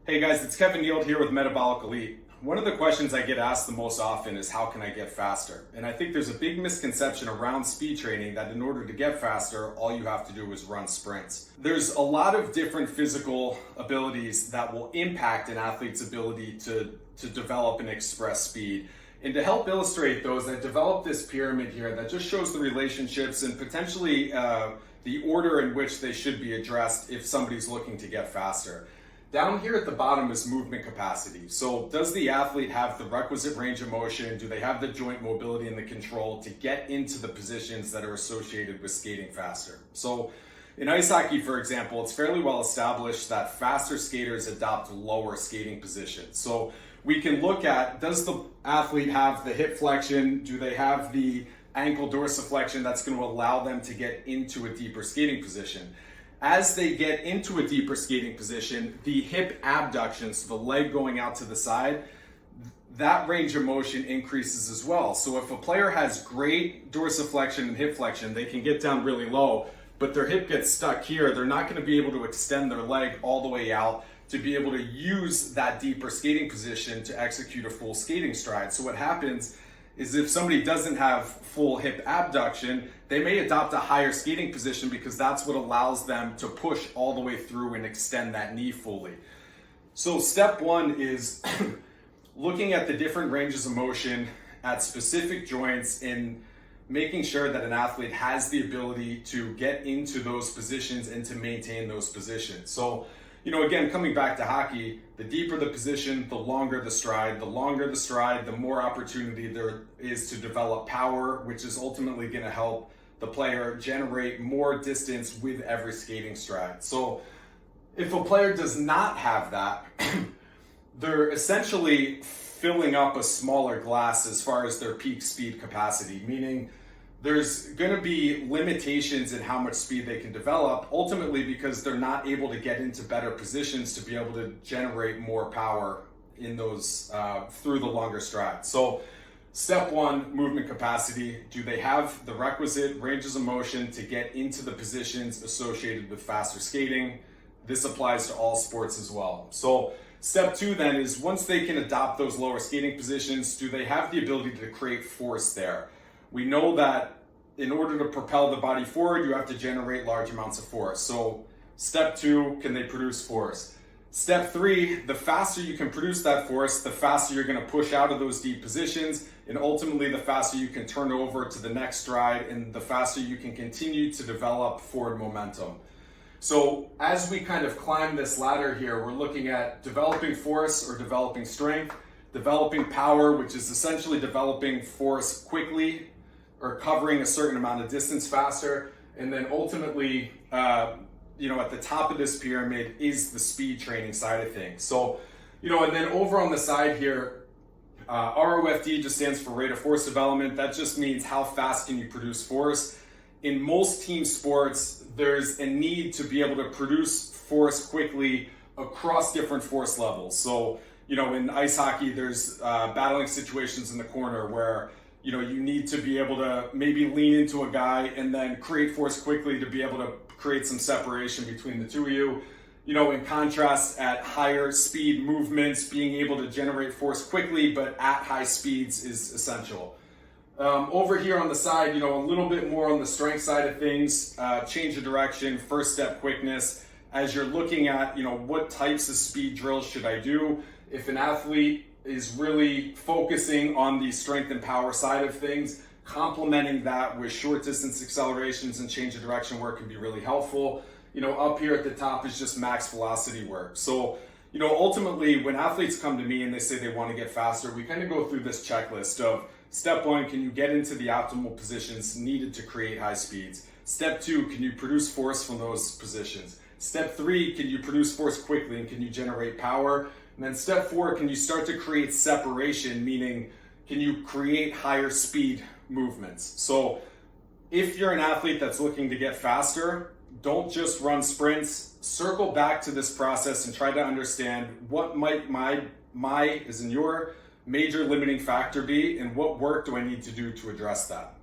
Hey guys, it's Kevin Neeld here with Metabolic Elite. One of the questions I get asked the most often is how can I get faster? And I think there's a big misconception around speed training that in order to get faster, all you have to do is run sprints. There's a lot of different physical abilities that will impact an athlete's ability to develop and express speed. And to help illustrate those, I developed this pyramid here that just shows the relationships and potentially the order in which they should be addressed if somebody's looking to get faster. Down here at the bottom is movement capacity. So does the athlete have the requisite range of motion? Do they have the joint mobility and the control to get into the positions that are associated with skating faster? So in ice hockey, for example, it's fairly well established that faster skaters adopt lower skating positions. So we can look at, does the athlete have the hip flexion? Do they have the ankle dorsiflexion that's going to allow them to get into a deeper skating position? As they get into a deeper skating position, the hip abduction, so the leg going out to the side, that range of motion increases as well. So if a player has great dorsiflexion and hip flexion, they can get down really low, but their hip gets stuck here, they're not going to be able to extend their leg all the way out to be able to use that deeper skating position to execute a full skating stride. So what happens is if somebody doesn't have full hip abduction, they may adopt a higher skating position because that's what allows them to push all the way through and extend that knee fully. So step one is looking at the different ranges of motion at specific joints and making sure that an athlete has the ability to get into those positions and to maintain those positions. So, again, coming back to hockey, the deeper the position, the longer the stride. The longer the stride, the more opportunity there is to develop power, which is ultimately going to help the player generate more distance with every skating stride. So if a player does not have that, they're essentially filling up a smaller glass as far as their peak speed capacity, meaning there's going to be limitations in how much speed they can develop, ultimately because they're not able to get into better positions to be able to generate more power in those through the longer strides. So step one, movement capacity. Do they have the requisite ranges of motion to get into the positions associated with faster skating? This applies to all sports as well. So step two then is once they can adopt those lower skating positions, do they have the ability to create force there? We know that in order to propel the body forward, you have to generate large amounts of force. So step two, can they produce force? Step three, the faster you can produce that force, the faster you're going to push out of those deep positions, and ultimately the faster you can turn over to the next stride, and the faster you can continue to develop forward momentum. So as we kind of climb this ladder here, we're looking at developing force or developing strength, developing power, which is essentially developing force quickly or covering a certain amount of distance faster, and then ultimately, at the top of this pyramid is the speed training side of things. So, and then over on the side here, ROFD just stands for rate of force development. That just means how fast can you produce force. In most team sports, there's a need to be able to produce force quickly across different force levels. So, in ice hockey, there's battling situations in the corner where, you need to be able to maybe lean into a guy and then create force quickly to be able to create some separation between the two of you. In contrast, at higher speed movements, being able to generate force quickly but at high speeds is essential. Over here on the side, a little bit more on the strength side of things, change of direction, first step quickness. As you're looking at, what types of speed drills should I do? If an athlete is really focusing on the strength and power side of things, complementing that with short distance accelerations and change of direction work can be really helpful. Up here at the top is just max velocity work. So, ultimately when athletes come to me and they say they want to get faster, we kind of go through this checklist of step one, can you get into the optimal positions needed to create high speeds? Step two, can you produce force from those positions? Step three, can you produce force quickly and can you generate power? And then step four, can you start to create separation, meaning can you create higher speed movements? So if you're an athlete that's looking to get faster, don't just run sprints. Circle back to this process and try to understand what might your major limiting factor be and what work do I need to do to address that.